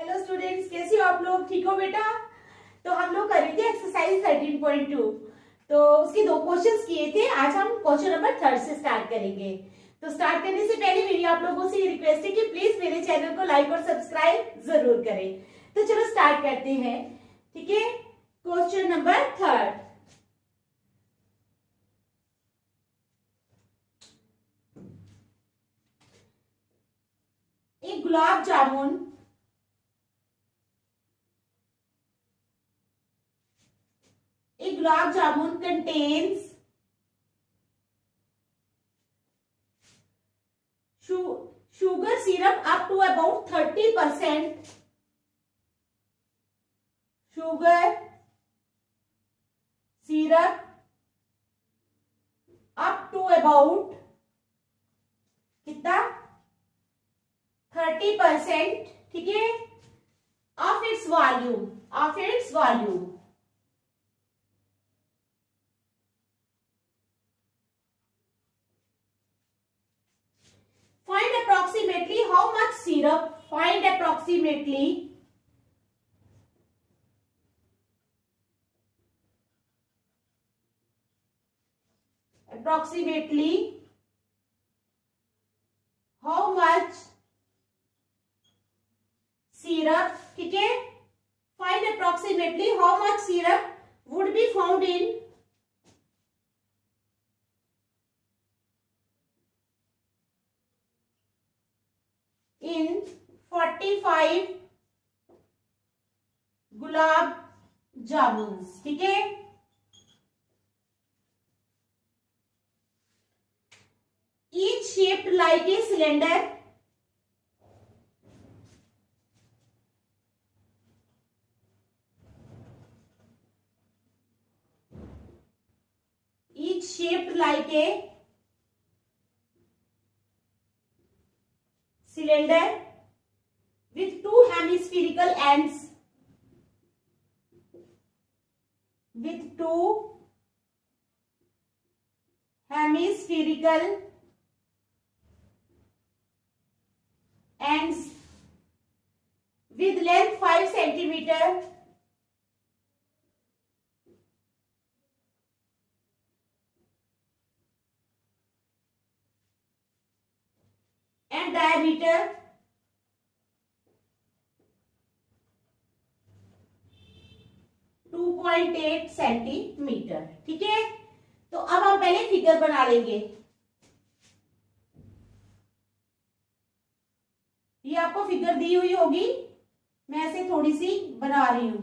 Hello students, कैसे हो आप लोग? ठीक हो बेटा? तो हम लोग कर रहे थे एक्सरसाइज 13.2। तो उसके दो क्वेश्चंस किए थे। आज हम क्वेश्चन नंबर 3 से स्टार्ट करेंगे। तो स्टार्ट करने से पहले मेरी आप लोगों से ये रिक्वेस्ट है कि प्लीज मेरे चैनल को लाइक और सब्सक्राइब जरूर करें। तो चलो स्टार्ट करते हैं। ठीक है, क्वेश्चन नंबर 3। एक गुलाब जामुन contains sugar syrup up to about 30%. Sugar syrup up to about कितना 30%। ठीक है, of its volume. Find approximately how much syrup? Find approximately how much syrup? ठीक है, find approximately how much syrup would be found in 45 गुलाब जामुन्स। ठीक है, each shaped like a cylinder, each shaped like a cylinder with two hemispherical ends, with two hemispherical ends, with length 5 centimeter and diameter 2.8 centimetre. ठीक है, तो अब हम पहले figure बना लेंगे। ये आपको फिगर दी हुई होगी, मैं ऐसे थोड़ी सी बना रही हूं।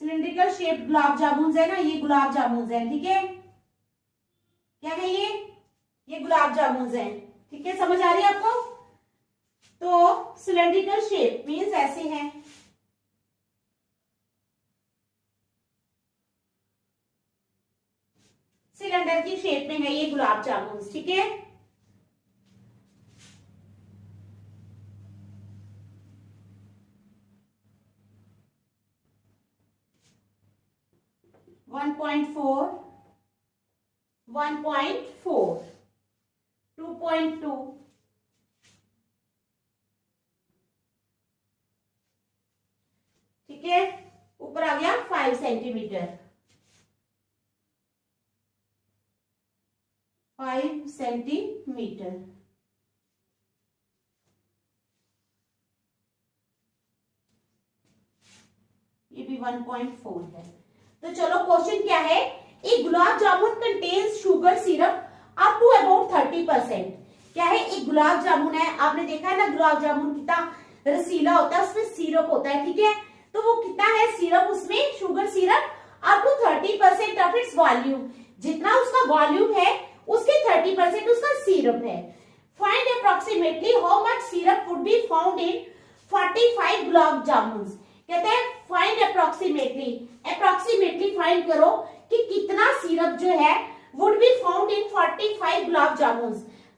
सिलेंड्रिकल शेप गुलाब जामुन है ना, ये गुलाब जामुन है। ठीक है, क्या है ये गुलाब जामुन है। ठीक है, समझ आ रही है आपको? तो सिलेंड्रिकल शेप मीन्स ऐसे हैं। सिलेंडर की शेप में है ये गुलाब जामुन। ठीक है, वन पॉइंट फोर 2.2। ठीक है, ऊपर आ गया 5 सेंटीमीटर। 5 सेंटीमीटर। ये भी 1.4 है। तो चलो क्वेश्चन क्या है? एक gulab jamun contains sugar syrup up to about 30%। क्या है? एक गुलाब जामुन है, आपने देखा है ना गुलाब जामुन कितना रसीला होता है, उसमें सिरप होता है। ठीक है, तो वो कितना है सिरप उसमें, sugar syrup up to 30% of its volume. जितना उसका वॉल्यूम है उसके 30% उसका सिरप है। Find approximately how much syrup would be found in 45 gulab jamun. कहते हैं फाइंड अप्रोक्सीमेटली फाइंड करो कि कितना सिरप जो है would be found in 45 gulab jamun.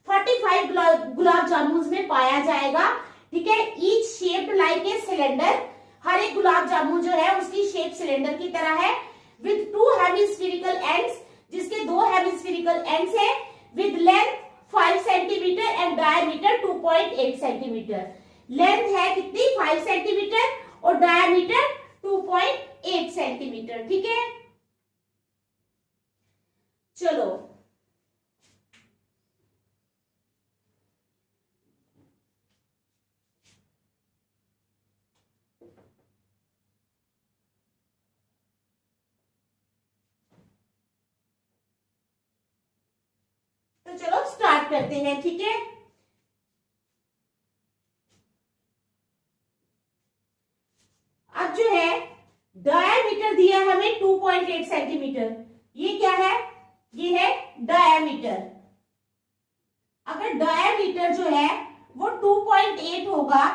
45 gulab jamun में पाया जाएगा। ठीक है, each shaped like a cylinder. हर एक गुलाब जामुन जो है उसकी शेप सिलेंडर की तरह है। विद टू हेमिस्फेरिकल एंड्स, जिसके दो हेमिस्फेरिकल एंड्स है। With length 5 centimetre and diameter 2.8 2.8 centimetre. Length है कितनी 5 सेंटीमीटर और डायमीटर 2.8 सेंटीमीटर। ठीक है, चलो तो चलो स्टार्ट करते हैं। ठीक है, अब जो है डायमीटर दिया है हमें 2.8 सेंटीमीटर। ये क्या है, ये है डायमीटर। अगर डायमीटर जो है वो 2.8 होगा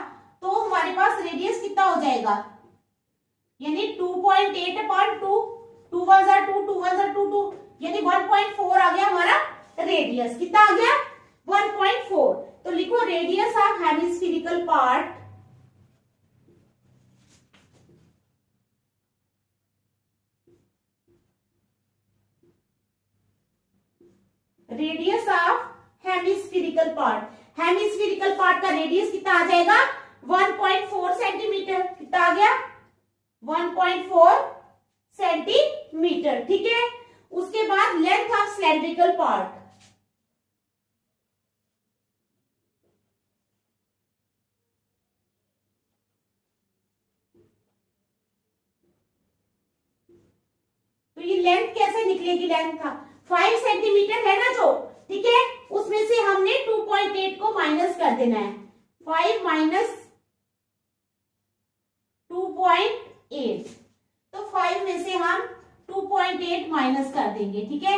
तो हमारे पास रेडियस कितना हो जाएगा, यानी 2.8 अपॉन 2, 2 1 जा 2, 2 1 जा 2, 2 यानी 1.4 आ गया हमारा रेडियस। कितना आ गया 1.4। तो लिखो radius of hemispherical part, radius of hemispherical part. Hemispherical part का रेडियस कितना आ जाएगा 1.4 सेंटीमीटर। कितना आ गया 1.4 सेंटीमीटर। ठीक है, उसके बाद लेंथ ऑफ सिलेंड्रिकल पार्ट, तो ये लेंथ कैसे निकलेगी, लेंथ था 5 सेंटीमीटर है ना जो, ठीक है, उसमें से हमने 2.8 को माइनस कर देना है। 5 माइनस 2.8, तो 5 में से हम 2.8 माइनस कर देंगे। ठीक है,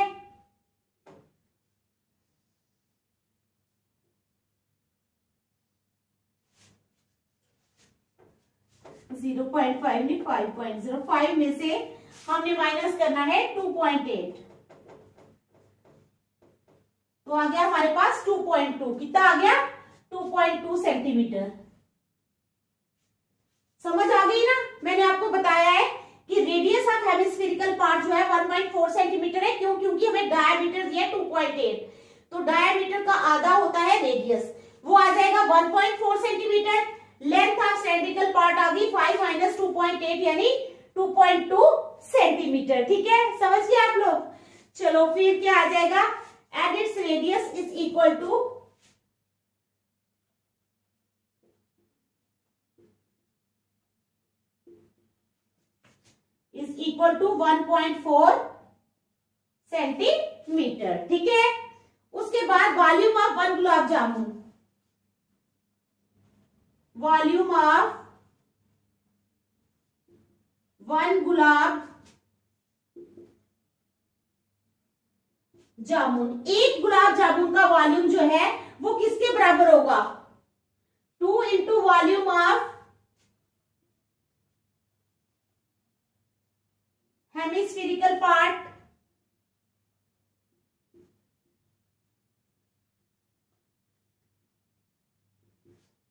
जीरो पॉइंट फाइव नहीं 5.05 में से हमने माइनस करना है 2.8, तो आ गया हमारे पास 2.2। कितना आ गया 2.2 सेंटीमीटर। समझ आ गई ना, मैंने आपको बताया है कि रेडियस ऑफ हेमिस्फेरिकल पार्ट जो है 1.4 सेंटीमीटर है। क्यों, क्योंकि हमें डायमीटर दिया 2.8, तो डायमीटर का आधा होता है रेडियस, वो आ जाएगा 1.4 centimetre. Length of cylindrical part आ गई 5 माइनस 2.8 यानी 2.2 सेंटीमीटर। ठीक है, समझ गए आप लोग। चलो फिर क्या आ जाएगा, and its radius is equal to is equal to 1.4 centimetre. ठीक है, उसके बाद volume of 1 gulab jamun, volume of 1 gulab jamun, एक गुलाब जामुन का वॉल्यूम जो है वो किसके बराबर होगा, 2 into volume of hemispherical part,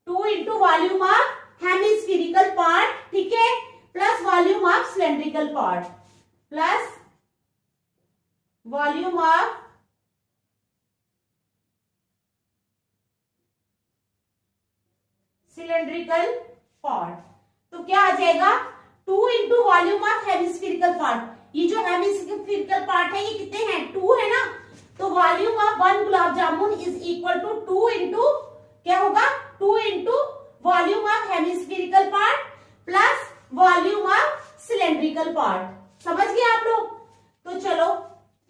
two into volume of hemispherical part, ठीक है, plus volume of cylindrical part, plus volume of cylindrical part. तो क्या आ जाएगा 2 into volume of hemispherical part. ये जो हेमिस्फेरिकल पार्ट है ये कितने हैं 2 है ना, तो volume of 1 gulab jamun is equal to 2 into क्या होगा 2 into volume of hemispherical part plus volume of cylindrical part. समझ गए आप लोग। तो चलो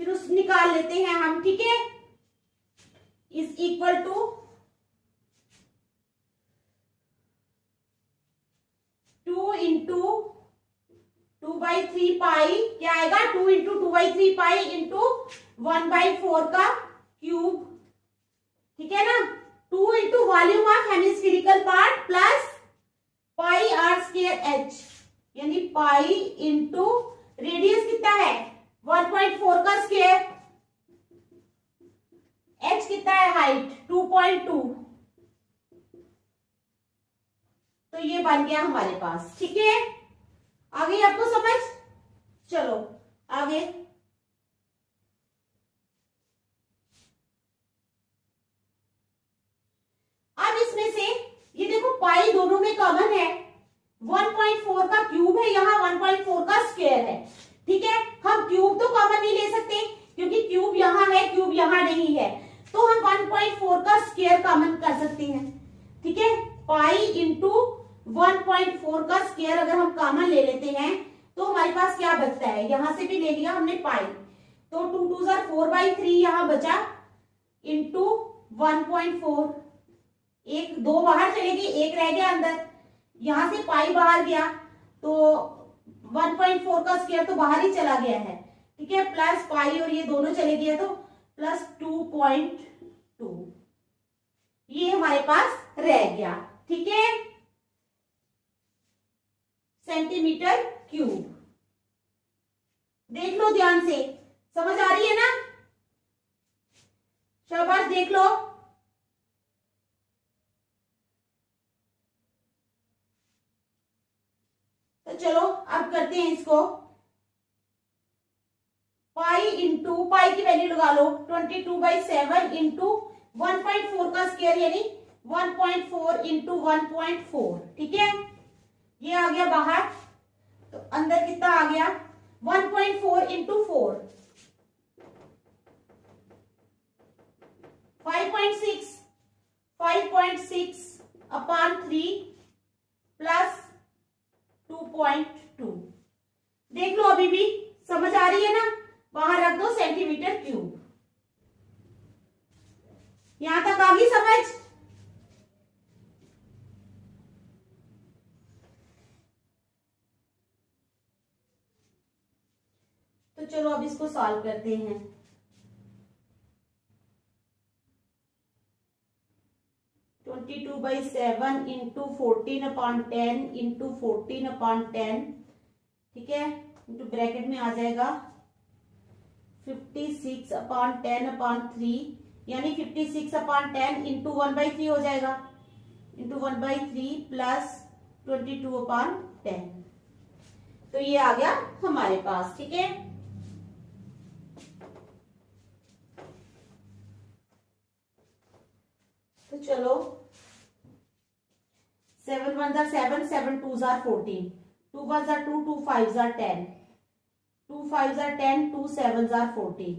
फिर उस निकाल लेते हैं हम, ठीक है, इज इक्वल टू 2 इंटू 2/3 पाई, क्या आएगा 2 इंटू 2/3 पाई इंटू 1/4 का क्यूब, ठीक है ना, 2 into volume of hemispherical part plus pi r square h, यानी पाई इंटू रेडियस कितना है 1.4 का स्क्वायर, एच कितना है हाइट 2.2, तो ये बन गया हमारे पास। ठीक है, आ गई आपको समझ। चलो आगे, अब इसमें से कॉमन है, 1.4 का क्यूब है, यहाँ 1.4 का स्क्वायर है। ठीक है, हम क्यूब तो कॉमन नहीं ले सकते क्योंकि क्यूब यहाँ है, क्यूब यहाँ नहीं है, तो हम 1.4 का स्क्वायर कॉमन कर सकते हैं। ठीक है, पाई इंटू 1.4 का स्क्वायर अगर हम कॉमन ले लेते हैं तो हमारे पास क्या बचता है, यहां से भी ले लिया हमने पाई, तो 2 2 4/3 यहां बचा इंटू 1.4, एक दो बाहर चलेगी, एक रह गया अंदर, यहां से पाई बाहर गया तो 1.4 का स्क्वायर तो बाहर ही चला गया है। ठीक है, प्लस पाई और ये दोनों चले गए तो प्लस 2.2, ये हमारे पास रह गया। ठीक है, सेंटीमीटर क्यूब। देख लो ध्यान से, समझ आ रही है ना, शाबाश, देख लो। तो चलो अब करते हैं इसको, पाई इंटू, पाई की वैल्यू लगा लो 22/7 इंटू 1.4 का स्क्वायर यानी 1.4 इंटू 1.4। ठीक है, ये आ गया बाहर, तो अंदर कितना आ गया 1.4 इंटू 4, 5.6, 5.6 अपॉन 3 प्लस 2.2। देख लो, अभी भी समझ आ रही है ना, वहां रख दो सेंटीमीटर क्यूब। यहां तक आ गई समझ? तो चलो अब इसको सॉल्व करते हैं। ट्वेंटी 22/7 इंटू 14/10 इंटू 14/10, ठीक है, इंटू ब्रैकेट में आ जाएगा 56/10/3 यानी 56/10 इंटू 1/3 हो जाएगा, इंटू 1/3 प्लस 22/10। तो ये आ गया हमारे पास। ठीक है, तो चलो 7 1 7, 7 2 14, 2 1 2, 2 5 10, 2 5 10, 2 7 14।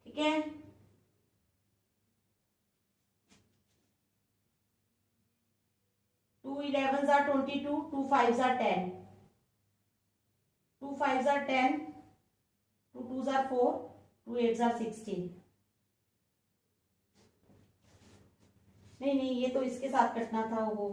ठीक है, टू 11 22, 2 5 10, 2 5 10, 2 2 4, 2 8 16। नहीं नहीं, ये तो इसके साथ कटना था, वो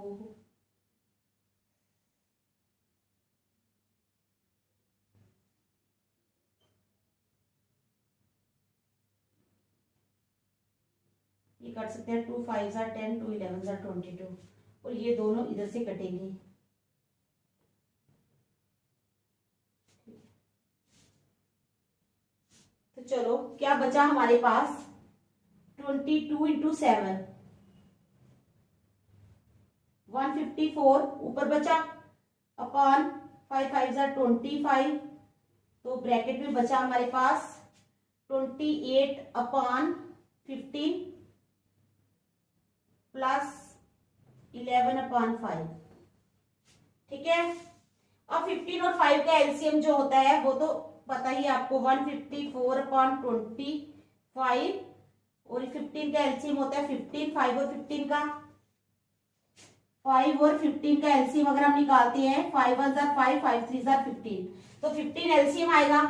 ये कर सकते हैं 2 5 10, 2 11 22, और ये दोनों इधर से कटेंगे। तो चलो क्या बचा हमारे पास, 22 इंटू 7 154 ऊपर बचा, अपॉन 5 5 25, तो ब्रैकेट में बचा हमारे पास 28/15 प्लस 11/5। ठीक है, अब 15 और 5 का एलसीएम जो होता है वो तो पता ही है आपको, 154/25, और 15 का एलसीएम होता है 15, 5 और 15 का, 5 और 15 का एलसीएम अगर हम निकालते हैं 5 1 5, 5 3 15, तो 15 एलसीएम आएगा,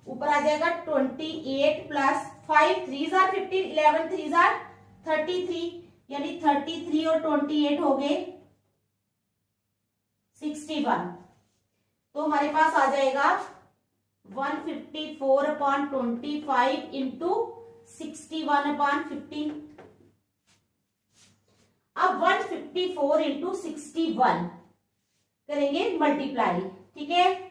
ऊपर आ जाएगा 28 प्लस 5 3 15, 11 3 33, यानी 33 और 28 हो गए 61। तो हमारे पास आ जाएगा 154/25 इंटू 61/15। अब 154 इंटू 61 करेंगे मल्टीप्लाई। ठीक है,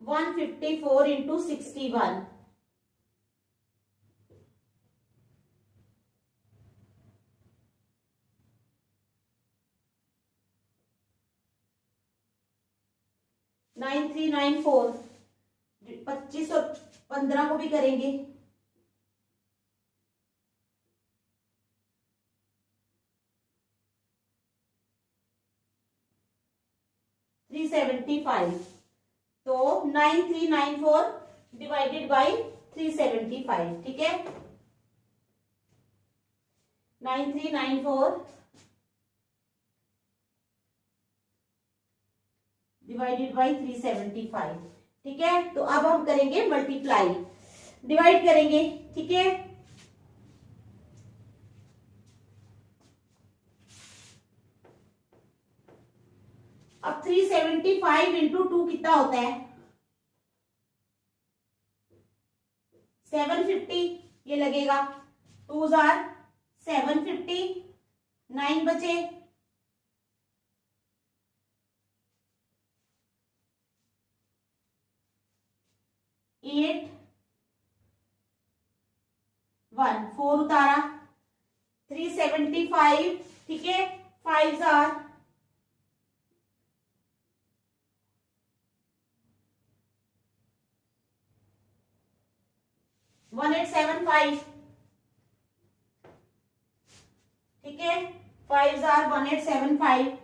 154 इंटू 61, नाइन 394, 25 और 15 को भी करेंगे, 375, तो 9394 डिवाइडेड बाई 375, ठीक है, 9394 डिवाइडेड बाई 375, ठीक है। तो अब हम करेंगे मल्टीप्लाई, डिवाइड करेंगे, ठीक है। अब 375 इंटू 2 कितना होता है, 750, ये लगेगा, 2 जार 750, 9 बचे, 8 1 4 उतारा, 375, ठीक है, 5 जार 1875, ठीक है, 5 जार 1875,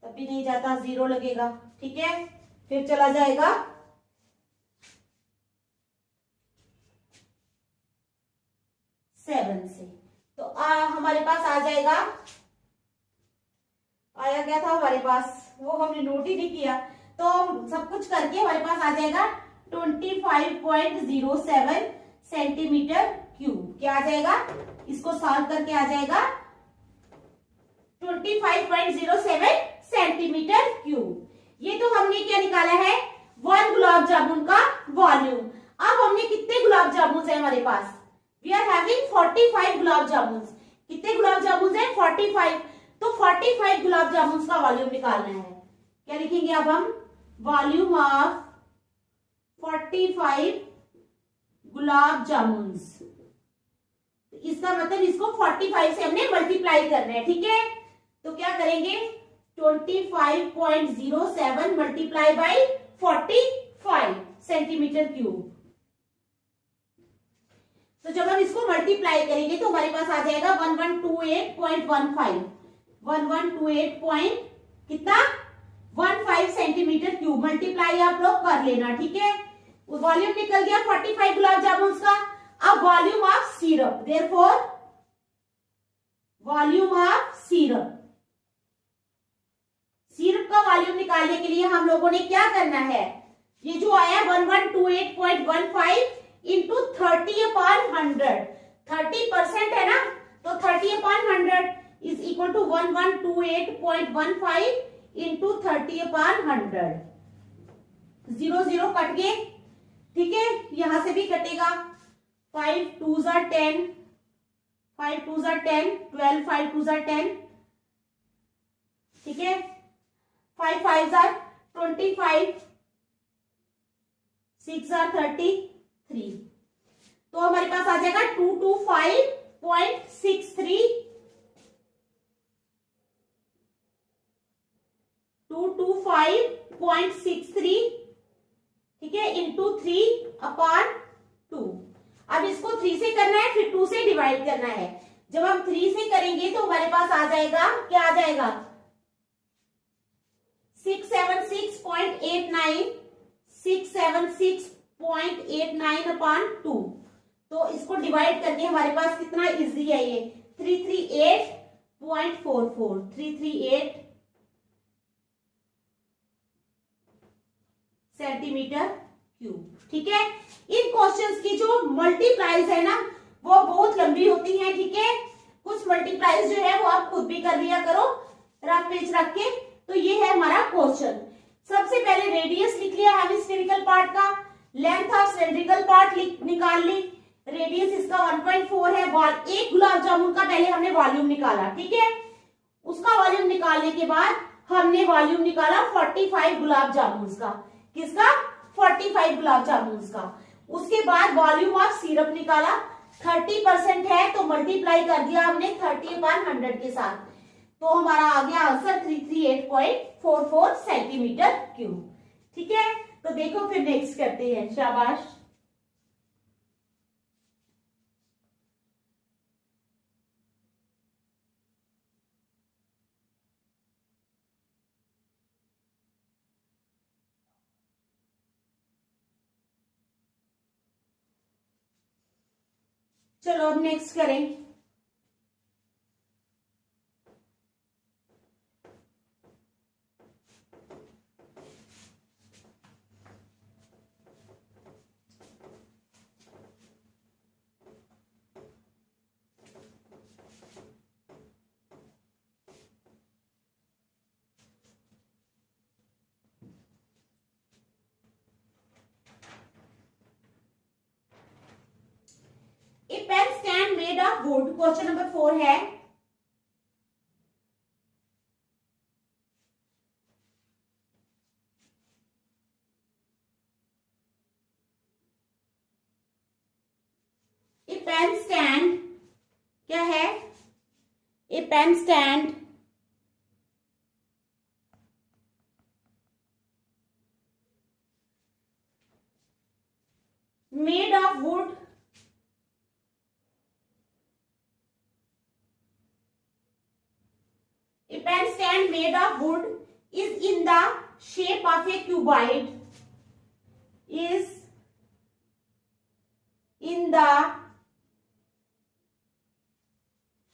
तब भी नहीं जाता, 0 लगेगा, ठीक है। फिर चला जाएगा 7 से, तो हमारे पास आ जाएगा, आया गया था हमारे पास, वो हमने नोट ही नहीं किया, तो सब कुछ करके हमारे पास आ जाएगा 25.07 सेंटीमीटर क्यूब। क्या आ जाएगा, इसको सॉल्व करके आ जाएगा 25.07 सेंटीमीटर क्यूब। ये तो हमने क्या निकाला है, 1 गुलाब जामुन का वॉल्यूम। अब हमने कितने गुलाब जामुन है हमारे पास, वी आर हैविंग 45 गुलाब जामुन। कितने गुलाब जामुन है, 45, तो 45 गुलाब जामुन का वॉल्यूम निकालना है। क्या लिखेंगे अब हम, वॉल्यूम ऑफ 45 गुलाब जामुन, इसका मतलब इसको 45 से हमने मल्टीप्लाई करना है, ठीक है। तो क्या करेंगे, 25.07 मल्टीप्लाई बाई 45 सेंटीमीटर क्यूब। तो जब हम इसको मल्टीप्लाई करेंगे तो हमारे पास आ जाएगा 1128.15, 1128 कितना 15 सेंटीमीटर क्यूब। मल्टीप्लाई आप लोग कर लेना, ठीक है। वॉल्यूम निकल गया 45 गुलाब जामुन का। अब volume of syrup, therefore volume of syrup, syrup का वॉल्यूम निकालने के लिए हम लोगों ने क्या करना है, ये जो आया 1128.15 इंटू 30/100, 30% है ना, तो 30/100 is equal to 1128.15 into 30/100। 0 0 cut गए, ठीक है, यहां से भी कटेगा, 5 2 जार 10, 5 2 जार 10, 12 5 2 जार 10, ठीक है, 5 5 जार 25, 6 जार 33, तो हमारे पास आ जाएगा 225.63, 225.63, ठीक है, इंटू 3/2। अब इसको 3 से करना है, फिर 2 से डिवाइड करना है। जब हम 3 से करेंगे तो हमारे पास आ जाएगा, क्या आ जाएगा, 676.89, 676.89/2। तो इसको डिवाइड करके हमारे पास कितना इजी है, ये 338.44, 338 सेंटीमीटर क्यूब, ठीक है। इन क्वेश्चंस की जो मल्टीप्लाइज है ना, वो बहुत लंबी होती हैं, ठीक है। कुछ मल्टीप्लाइज जो है वो आप खुद भी कर लिया करो रफ पेज रख के। तो ये है हमारा क्वेश्चन। सबसे पहले रेडियस लिख लिया हमने स्फेरिकल पार्ट का, लेंथ ऑफ सिलेंड्रिकल पार्ट निकाल ली, रेडियस इसका 1.4 है। एक गुलाब जामुन का पहले हमने वॉल्यूम निकाला, ठीक है। उसका वॉल्यूम निकालने के बाद हमने वॉल्यूम निकाला 45 गुलाब जामुन का। किसका, 45 गुलाब जामुन का। उसके बाद वॉल्यूम ऑफ सिरप निकाला, 30% है तो मल्टीप्लाई कर दिया हमने 30/100 के साथ, तो हमारा आ गया आंसर 338.44 सेंटीमीटर क्यूब। ठीक है, तो देखो फिर नेक्स्ट करते हैं। शाबाश। चलो अब नेक्स्ट करें। A pen stand made of wood, question number 4 है। A pen stand क्या है? A pen stand made of wood A pen stand made of wood is in the shape of a cuboid. Is in the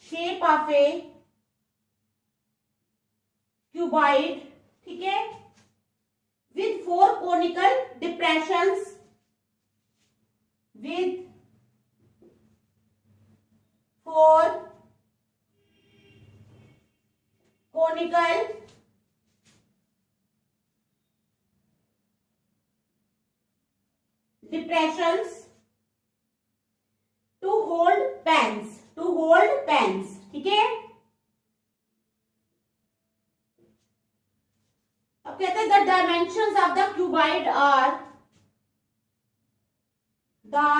shape of a cuboid. ठीक है, with 4 conical depressions. With 4 conical depressions to hold pens. To hold pens. ठीक है, अब कहते हैं the dimensions of the cuboid are the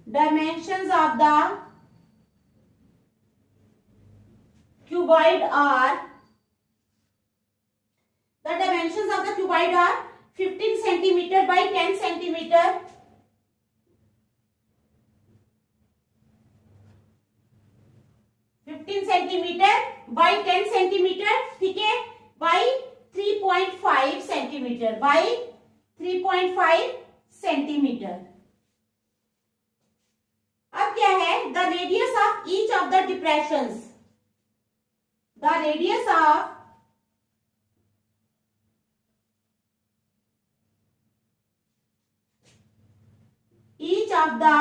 dimensions of the cuboid are 15 centimeter by 10 centimeter, 15 centimeter by 10 centimeter, ठीक है, by 3.5 centimeter, by 3.5 centimeter. अब क्या है? The radius of each of the depressions. The radius of each of the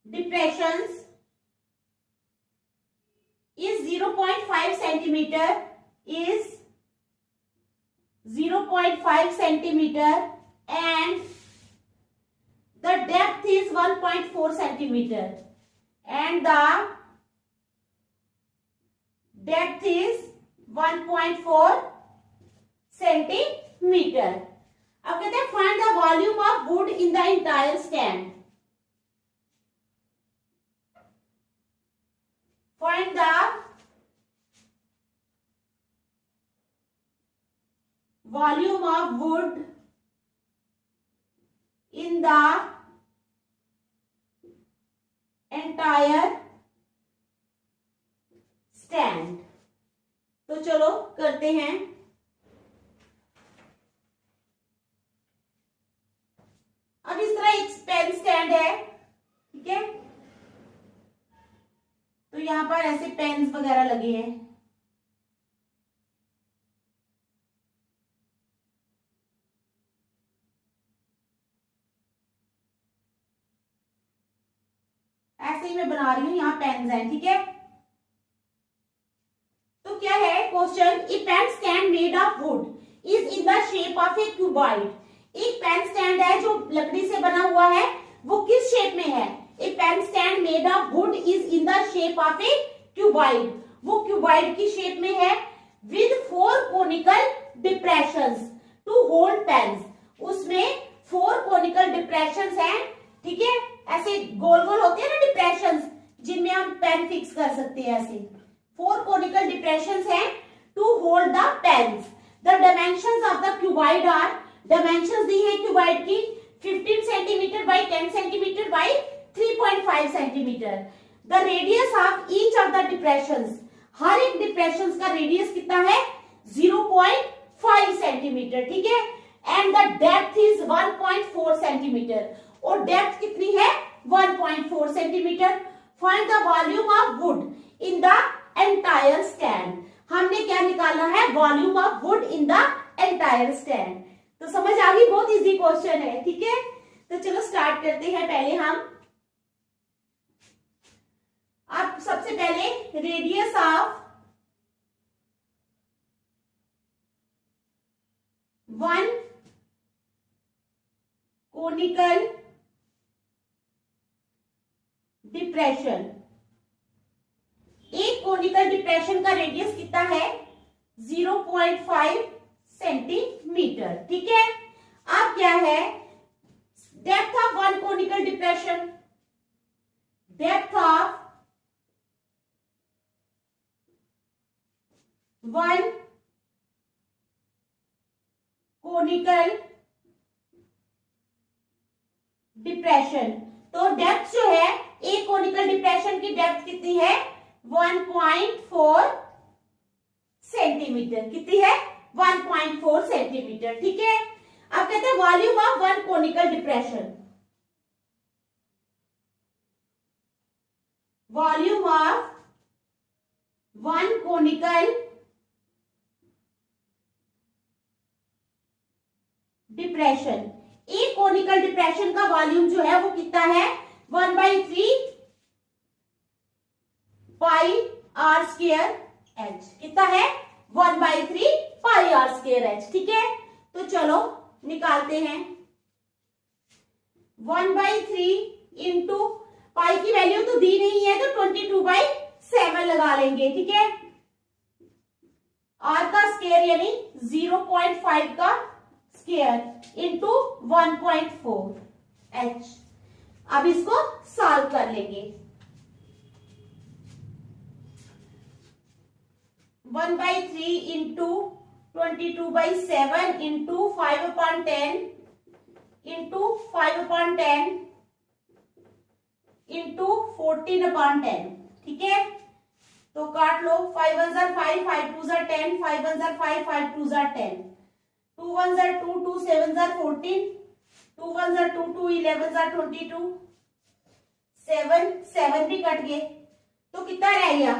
depressions is 0.5 centimeter. Is 0.5 centimeter and the depth is 1.4 centimeter and the depth is 1.4 centimeter. अब कहते हैं find the volume of wood in the entire stand. Find the volume of wood in the entire stand. तो चलो करते हैं। अब इस तरह एक पेन स्टैंड है, ठीक है, तो यहां पर ऐसे पेन्स वगैरह लगे हैं। ऐसे ही मैं बना रही हूं, यहाँ पेन्स हैं, ठीक है। तो क्या है question? A pen stand made of wood is in the shape of a cuboid. एक पेन स्टैंड है जो लकड़ी से बना हुआ है, वो किस शेप में है? A pen stand made of wood is in the shape of a cuboid. वो क्यूबॉइड की शेप में है with 4 conical depressions to hold pens. उसमें 4 कोनिकल डिप्रेशंस हैं, ठीक है, ऐसे गोल गोल होते हैं ना डिप्रेशंस, जिनमें हम पेन फिक्स कर सकते हैं ऐसे। 4 कोनिकल डिप्रेशंस हैं to hold the pens. The dimensions of the cuboid are, dimensions दी है क्यूबॉइड की 15 centimetre by 10 centimetre by 3.5 centimetre. The radius of each of the depressions, हर एक डिप्रेशंस का रेडियस कितना है 0.5 सेंटीमीटर, ठीक है। And the depth is 1.4 centimetre, और डेप्थ कितनी है 1.4 centimetre. Find the volume of would in the entire stand. हमने क्या निकालना है, volume of would in the entire stand. तो समझ आ गई, बहुत इजी क्वेश्चन है, ठीक है। तो चलो स्टार्ट करते हैं। पहले हम अब सबसे पहले radius of one conical depression, एक कोनिकल डिप्रेशन का रेडियस कितना है 0.5 सेंटीमीटर, ठीक है। अब क्या है depth of one conical depression, depth of one conical depression. तो डेप्थ जो है एक कोनिकल डिप्रेशन की डेप्थ कितनी है 1.4 सेंटीमीटर, कितनी है 1.4 सेंटीमीटर, ठीक है। अब कहते हैं volume of one conical depression, volume of one conical depression. एक कोनिकल डिप्रेशन का वॉल्यूम जो है वो कितना है 1/3 पाई आर स्क्वायर एच, कितना है 1/3 पाई आर स्क्वायर एच, ठीक है। तो चलो निकालते हैं 1/3 इंटू पाई की वैल्यू तो दी नहीं है तो 22/7 लगा लेंगे, ठीक है। आर का स्क्वायर यानी 0.5 का स्क्वायर इंटू 1.4 एच। अब इसको सॉल्व कर लेंगे। 1/3 इंटू 22/7 इंटू 5/10 इंटू 5/10 इंटू 14/10, ठीक है। तो काट लो 5 1 5, 5 2 10, 5 1 5, 5 2 10, 2 1 2, 2 7 14, 2 1 2, 2 11 22, 7 भी कट गए तो कितना रह गया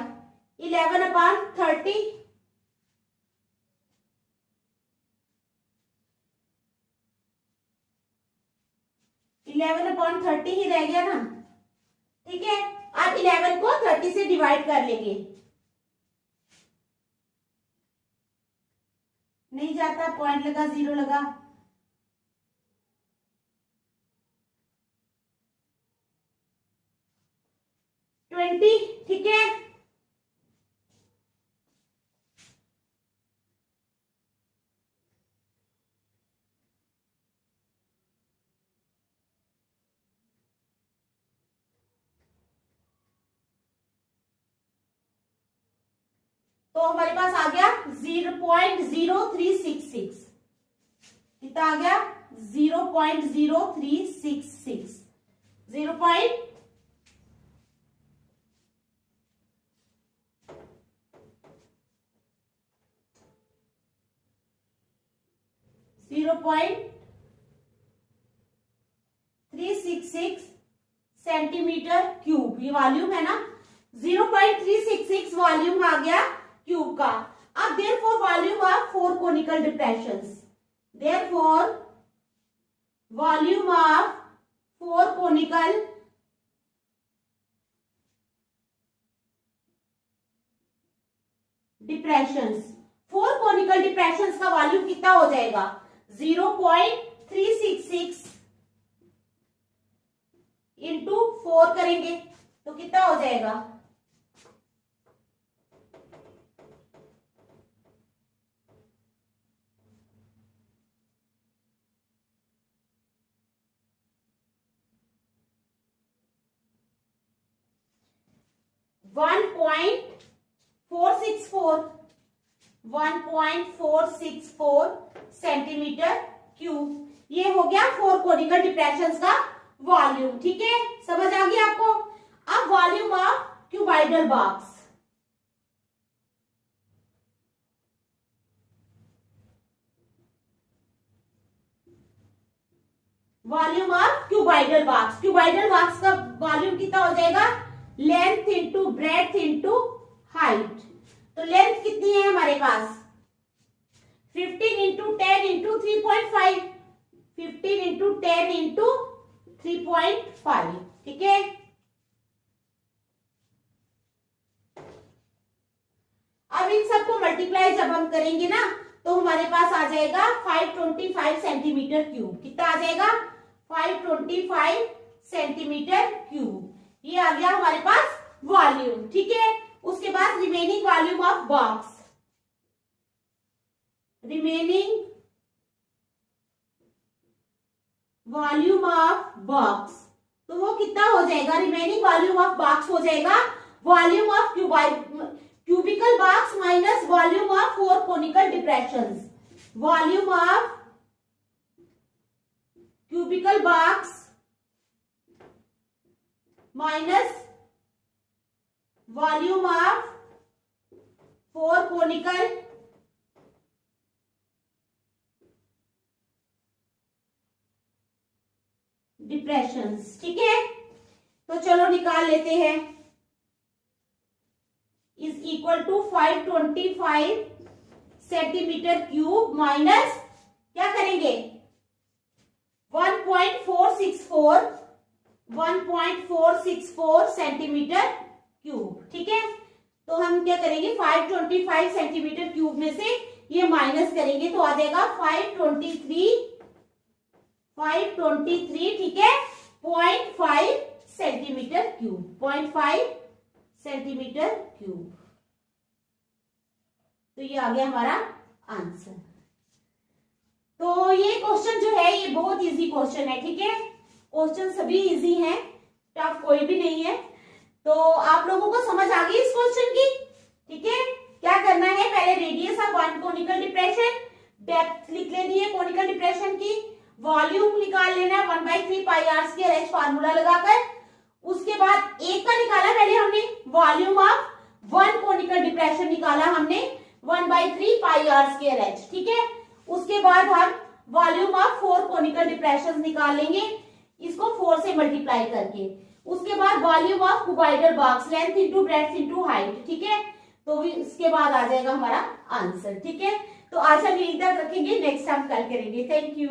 11/30, 11/30 ही रह गया ना, ठीक है। अब 11 को 30 से डिवाइड कर लेंगे, नहीं जाता, पॉइंट लगा, 0 लगा, ट्वेंटी, ठीक है। तो हमारे पास आ गया 0.0366, कितना आ गया 0.0366, 0.366 सेंटीमीटर क्यूब, ये वॉल्यूम है ना, 0.366 वॉल्यूम आ गया क्यूब का। अब therefore volume of 4 conical depressions, therefore volume of 4 conical depressions, 4 conical depressions का वॉल्यूम कितना हो जाएगा 0.366 इंटू 4 करेंगे तो कितना हो जाएगा 0.366 1.464 सेंटीमीटर क्यूब। ये हो गया 4 कोनिकल डिप्रेशंस का वॉल्यूम। ठीक है, समझ आ गया आपको। अब volume of cuboidal box, volume of cuboidal box, cuboidal box का वॉल्यूम कितना हो जाएगा, length into breadth into height. तो लेंथ कितनी है हमारे पास, 15 इंटू 10 इंटू 3.5, 15 इंटू 10 इंटू 3.5। ठीक है, अब इन सबको मल्टीप्लाई जब हम करेंगे ना तो हमारे पास आ जाएगा 525 सेंटीमीटर क्यूब। कितना आ जाएगा, 525 सेंटीमीटर क्यूब। ये आ गया हमारे पास वॉल्यूम। ठीक है, उसके बाद remaining volume of box, remaining volume of box, तो वो कितना हो जाएगा, रिमेनिंग वॉल्यूम ऑफ बॉक्स हो जाएगा volume of cubical box minus volume of 4 conical depressions, volume of cubical box minus volume of 4 conical depressions. ठीक है, तो चलो निकाल लेते हैं। Is equal to 525 centimetre cube minus क्या करेंगे 1.464 सेंटीमीटर क्यूब। ठीक है, तो हम क्या करेंगे 525 सेंटीमीटर क्यूब में से ये माइनस करेंगे तो आ जाएगा 523। ठीक है, 0.5 सेंटीमीटर क्यूब, 0.5 सेंटीमीटर क्यूब। तो ये आ गया हमारा आंसर। तो ये क्वेश्चन जो है ये बहुत इजी क्वेश्चन है। ठीक है, क्वेश्चन सभी इजी हैं, टफ कोई भी नहीं है। तो आप लोगों को समझ आ गई इस क्वेश्चन की। ठीक है, क्या करना है, पहले radius of one conical depression, depth लिख लेनी है कोनिकल डिप्रेशन की, वॉल्यूम निकाल लेना है 1/3 पाई आर स्क्वायर एच फार्मूला लगाकर। उसके बाद एक का निकाला पहले हमने, volume of one conical depression निकाला हमने 1/3 पाई आर स्क्वायर एच। ठीक है, उसके बाद हम वॉल्यूम ऑफ 4 कोनिकल डिप्रेशन निकाल लेंगे, इसको 4 से मल्टीप्लाई करके। उसके बाद volume of cuboidal box, length into breadth into height. ठीक है, तो इसके बाद आ जाएगा हमारा आंसर। ठीक है, तो आज हम यहीं तक रखेंगे, नेक्स्ट टाइम कल करेंगे। Thank you.